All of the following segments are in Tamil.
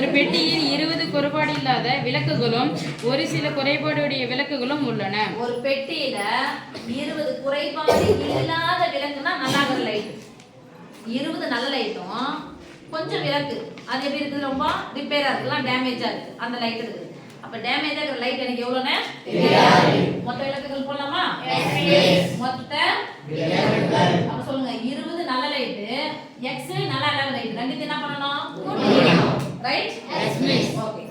ஒரு பெட்டியில் 20 குறைபாடு இல்லாத விளக்குகளும் ஒரு சில குறைபாடுடைய விளக்குகளும் உள்ளன. ஒரு பெட்டியில 20 குறைபாடு இல்லாத விளக்குனா நல்லா லைட், 20 நல்ல லைட்டும் கொஞ்சம் விளக்கு அது எப்படி இருக்குது, ரொம்ப ரிப்பேரா இருக்குலாம், டேமேஜா இருக்கு, அந்த லைட் இருக்குது. அப்ப டேமேஜா இருக்கிற லைட் எனக்கு எவ்வளவுன்னு தெரியாது. மொத்த விளக்குகள் போடலாமா? மொத்த விளக்குகள் அப்ப சொல்லுங்க. 20 நல்ல லைட், x நல்ல இல்லாத லைட், ரெண்டுத்தையும் என்ன பண்ணணும்? ரைட்? Yes miss. ஓகே.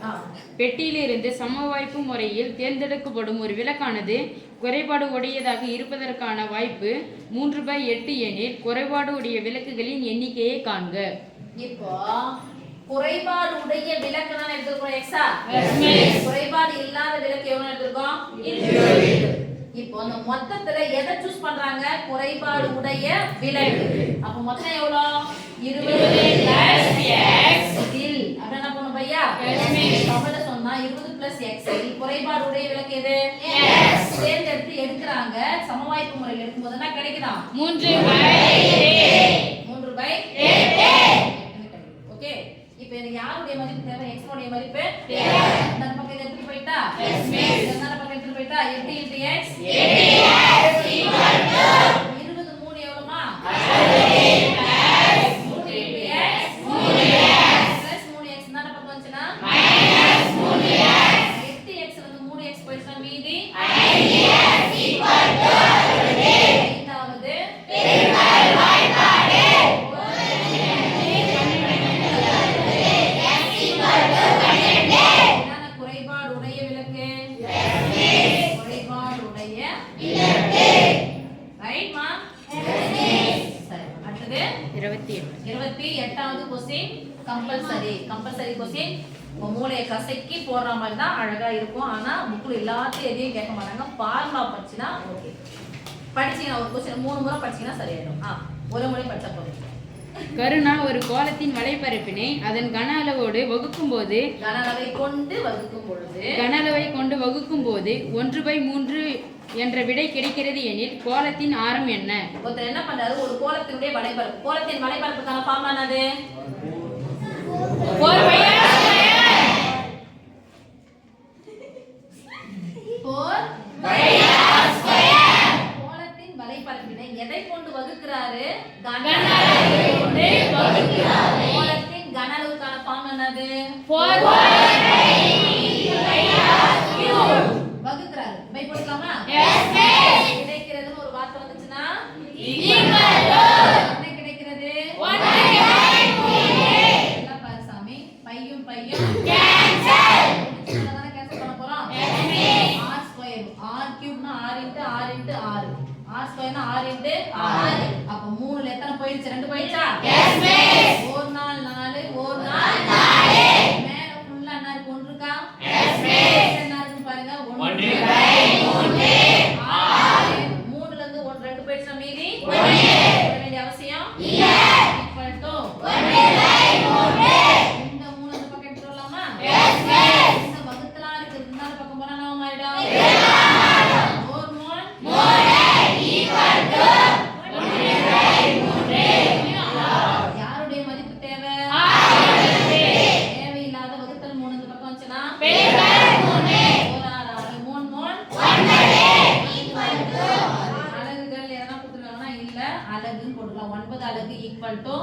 பெட்டியிலிருந்து சமவாய்ப்பு முறையில் தேர்ந்தெடுக்கப்படும் ஒரு விளக்கானது குறைபாடு உடையதாக இருப்பதற்கான வாய்ப்பு 3/8 எனில் குறைபாடு உடைய விளக்குகளின் எண்ணிக்கையை காண்க. இப்போ குறைபாடு உடைய விளக்கு நான் எடுத்துக்கோம் எக்ஸா. குறைபாடு இல்லாத விளக்கு எவ்வளவு எடுத்துக்கோம்? 20. இப்போ அந்த மொத்தத்துல எதை சூஸ் பண்றாங்க? குறைபாடு உடைய விளக்கு. அப்ப மொத்தம் எவ்வளவு? 20 + x இல் அப்ப என்ன பண்ணனும் பையா? தமிழ்ல சொன்னா 20 + x இல் குறைபாடு உடைய விளக்கு எது? x. தேர்ந்தெடுத்து எடுக்கறாங்க. சமவாய்ப்பு முறையில் எடுக்கும்போது என்ன கிடைக்குதா? 3/8. 3/8. ஓகே. இப்போ எனக்கு யாருடைய மதிப்பு தேவை? x உடைய மதிப்பு தேவை. இந்த பக்கம் இத எப்படி போய்ட்டா? Yes miss. இந்த பக்கம் எப்படி போய்ட்டா? 8 * x 8x = 20 3 எவ்வளவுமா? 3 * x 3x + 3x இந்த பக்கம் வந்துச்சுனா -3x. 8x வந்து 3x போயிடுச்சா மீதி 5x = 20. இதாவது பெருக்கல் வாய்ப்பாடு. குறைபாடு உடைய விளக்கு. குறைபாடு உடைய விளக்கு. ரைட்மா? சரி. அடுத்து 28வது क्वेश्चन கம்பல்சரி. கம்பல்சரி क्वेश्चन மூளையை கசக்கி போடுற மாதிரி தான் அழகா இருக்கும். ஆனா புக்ல எல்லாத்தையும் எதையும் கேட்க மாட்டாங்க. ஃபார்முலா படிச்சினா ஓகே. படிச்சீங்க ஒரு क्वेश्चन 3 முறை படிச்சீங்கன்னா சரியாயிடும். ஒரு முறை படிச்சா போதும். கருணா ஒரு கோளத்தின் வலைப்பரப்பினை அதன் கன அளவோடு வகுக்கும் போது கன அளவை கொண்டு வகுக்கும் போது 1/3 என்ற விடை கிடைக்கிறது எனில் கோளத்தின் ஆரம் என்ன? ஒருத்தர் என்ன பண்றாரு? ஒரு கோளத்தினுடைய வலைப்பரப்பு. கோளத்தின் வலைப்பரப்புக்கான ஃபார்முலா என்னது? 4πr². கோளத்தின் வலைப்பரப்பினை எதை கொண்டு வகுக்கிறாரு? கன அளவை கொண்டு வகுக்கிறாரு. கோளத்தின் கன அளவுக்கான ஃபார்முலா என்னது? 4πr² வகுக்கிறாரு. பை போடலாமா? Yes miss. கிடைக்கிறதுன்னு ஒரு வார்த்தை வந்துச்சுனா என்ன கிடைக்கிறது? 1/3. எல்லாம் பாரு சாமி. பையும் கேன்சல். இதனால கேன்சல் பண்ண போறோம். Yes miss. r². r³ னா r * r * r. r² னா r * r. அப்ப 3ல எத்தனை போயிடுச்சு? 2 போயிடுச்சா? Yes miss. 1 நாள் 4 1 நாள் 4. மேல ஃபுல்லா என்ன இருக்கு? 1 இருக்கா? Yes miss. என்ன இருக்கு பாருங்க? 1/3. 3ல இருந்து 2 போயிடுச்சா மீதி? 1 போட வேண்டிய அவசியம் இல்ல. Equal to 1/3. இந்த 3 அந்த பக்கம் எடுத்து வரலாமா? Yes miss. இந்த வகுத்தலா இருக்கு. இந்த பக்கம் போனா என்ன ஆயிடும்? 4 3 ஈக்குவல் டு 1/3. யாருடைய மதிப்பு தேவை? தேவையில்லாத வகுத்தல் 3 இந்த பக்கம் வந்துச்சுனா பெருக்கல் 3. 3 ஈக்குவல் டு அலகுகள் எதனா கொடுத்துருக்காங்கன்னா இல்ல, அலகுன்னு போடலாம். 9 அலகு ஈக்குவல் டு